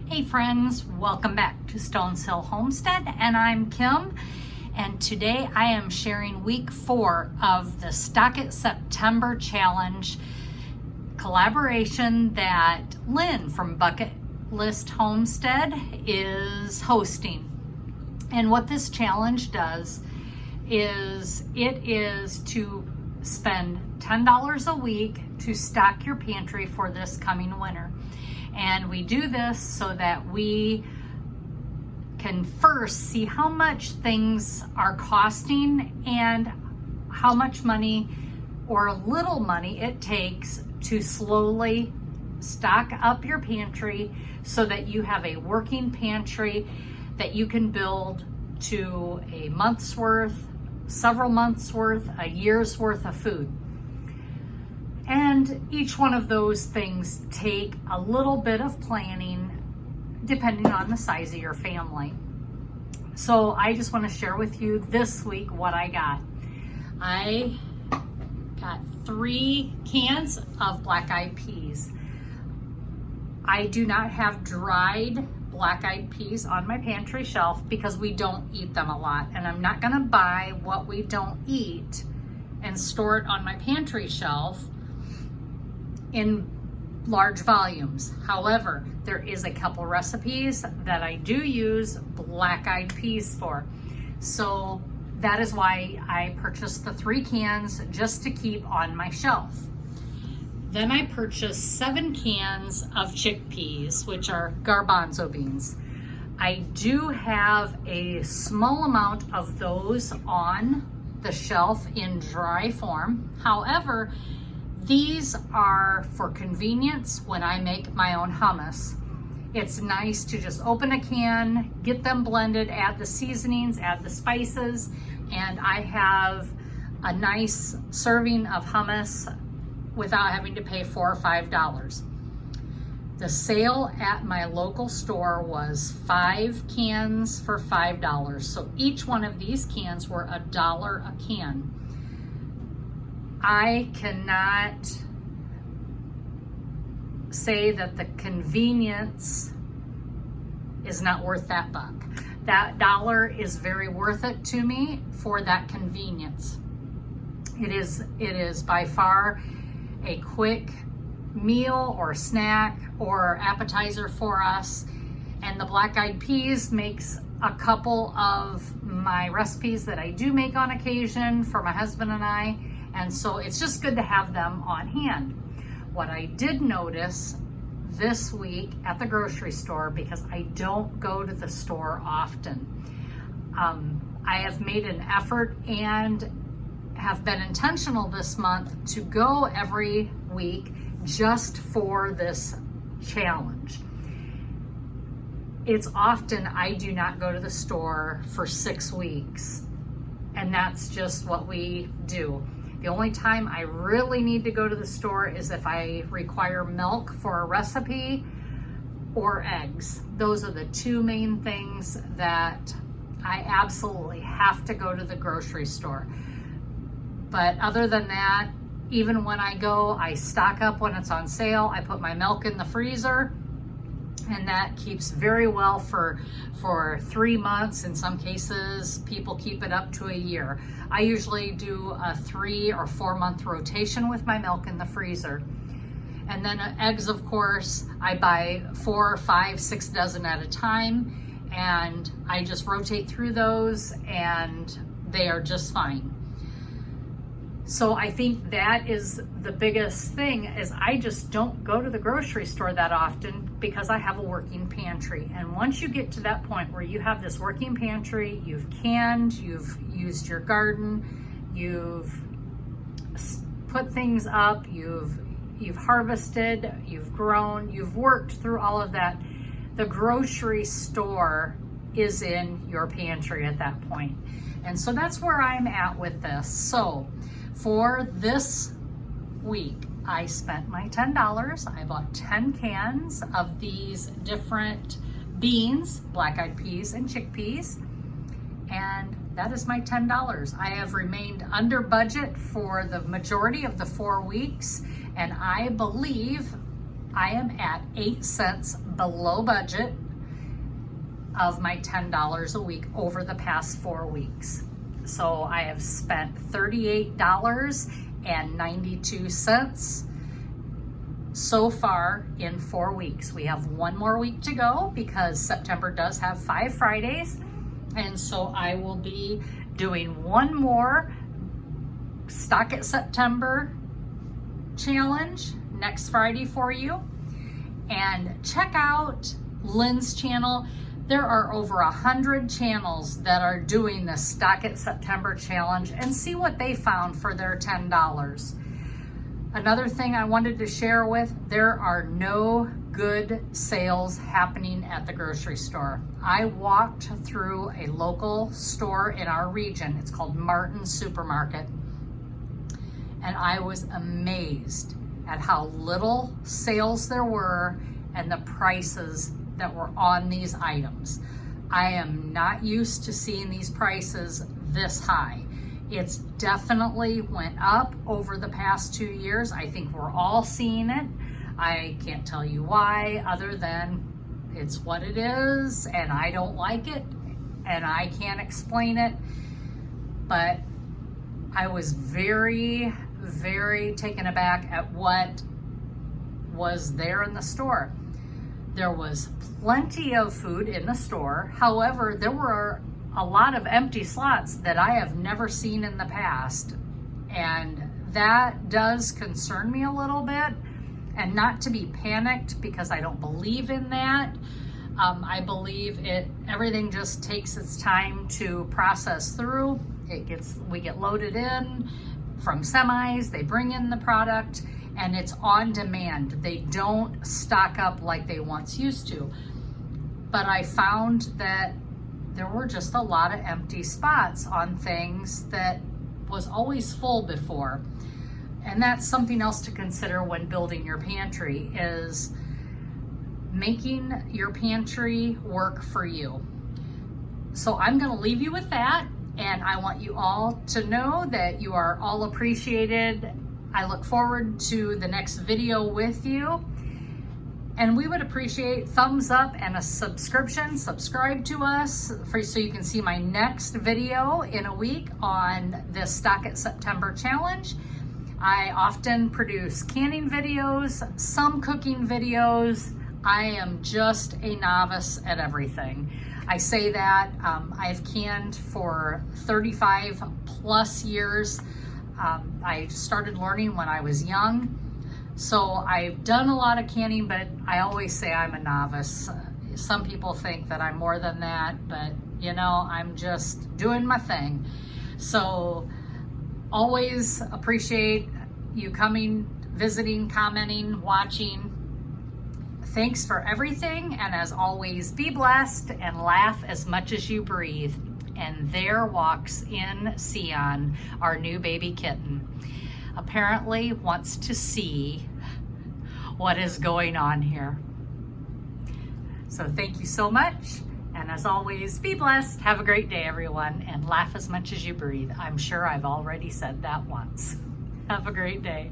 Hey friends, welcome back to Stones Hill Homestead, and I'm Kim, and today I am sharing week 4 of the Stock It September Challenge collaboration that Lynn from Bucket List Homestead is hosting. And what this challenge does is it is to spend $10 a week to stock your pantry for this coming winter. And we do this so that we can first see how much things are costing and how much money or little money it takes to slowly stock up your pantry so that you have a working pantry that you can build to a month's worth, several months worth, a year's worth of food. And each one of those things take a little bit of planning depending on the size of your family. So I just want to share with you this week what I got. I got 3 cans of black-eyed peas. I do not have dried black-eyed peas on my pantry shelf because we don't eat them a lot, and I'm not going to buy what we don't eat and store it on my pantry shelf in large volumes. However, there is a couple recipes that I do use black-eyed peas for. So that is why I purchased the 3 cans just to keep on my shelf. Then I purchased 7 cans of chickpeas, which are garbanzo beans. I do have a small amount of those on the shelf in dry form. However, these are for convenience when I make my own hummus. It's nice to just open a can, get them blended, add the seasonings, add the spices, and I have a nice serving of hummus without having to pay $4 or $5. The sale at my local store was 5 cans for $5. So each one of these cans were $1 a can. I cannot say that the convenience is not worth that buck. That $1 is very worth it to me for that convenience. It is by far a quick meal or snack or appetizer for us. And the black-eyed peas makes a couple of my recipes that I do make on occasion for my husband and I. And so it's just good to have them on hand. What I did notice this week at the grocery store, because I don't go to the store often, I have made an effort and have been intentional this month to go every week just for this challenge. It's often I do not go to the store for 6 weeks, and that's just what we do. The only time I really need to go to the store is if I require milk for a recipe or eggs. Those are the 2 main things that I absolutely have to go to the grocery store. But other than that, even when I go, I stock up when it's on sale. I put my milk in the freezer, and that keeps very well for 3 months. In some cases, people keep it up to a year. I usually do a 3 or 4 month rotation with my milk in the freezer. And then eggs, of course, I buy 4, 5, 6 dozen at a time, and I just rotate through those, and they are just fine. So I think that is the biggest thing, is I just don't go to the grocery store that often because I have a working pantry. And once you get to that point where you have this working pantry, you've canned, you've used your garden, you've put things up, you've harvested, you've grown, you've worked through all of that, the grocery store is in your pantry at that point. And so that's where I'm at with this. So for this week, I spent my $10. I bought 10 cans of these different beans, black-eyed peas and chickpeas, and that is my $10. I have remained under budget for the majority of the 4 weeks, and I believe I am at 8 cents below budget of my $10 a week over the past 4 weeks. So I have spent $38.92 so far in 4 weeks. We have 1 more week to go because September does have 5 Fridays. And so I will be doing 1 more Stock It September challenge next Friday for you. And check out Lynn's channel. There are over 100 channels that are doing the Stock It September challenge, and see what they found for their $10. Another thing I wanted to share with, there are no good sales happening at the grocery store. I walked through a local store in our region. It's called Marlin Supermarket. And I was amazed at how little sales there were and the prices that were on these items. I am not used to seeing these prices this high. It's definitely went up over the past 2 years. I think we're all seeing it. I can't tell you why, other than it's what it is, and I don't like it, and I can't explain it. But I was very, very taken aback at what was there in the store. There was plenty of food in the store. However, there were a lot of empty slots that I have never seen in the past. And that does concern me a little bit. And not to be panicked, because I don't believe in that. I believe everything just takes its time to process through. We get loaded in from semis, they bring in the product, and it's on demand. They don't stock up like they once used to. But I found that there were just a lot of empty spots on things that was always full before. And that's something else to consider when building your pantry, is making your pantry work for you. So I'm gonna leave you with that, and I want you all to know that you are all appreciated. I look forward to the next video with you. And we would appreciate thumbs up and a subscription. Subscribe to us so you can see my next video in a week on this Stock It September challenge. I often produce canning videos, some cooking videos. I am just a novice at everything. I say that I've canned for 35 plus years. I started learning when I was young. So I've done a lot of canning, but I always say I'm a novice. Some people think that I'm more than that, but you know, I'm just doing my thing. So always appreciate you coming, visiting, commenting, watching. Thanks for everything, and as always, be blessed and laugh as much as you breathe. And there walks in Sion, our new baby kitten. Apparently wants to see what is going on here. So thank you so much. And as always, be blessed. Have a great day, everyone, and laugh as much as you breathe. I'm sure I've already said that once. Have a great day.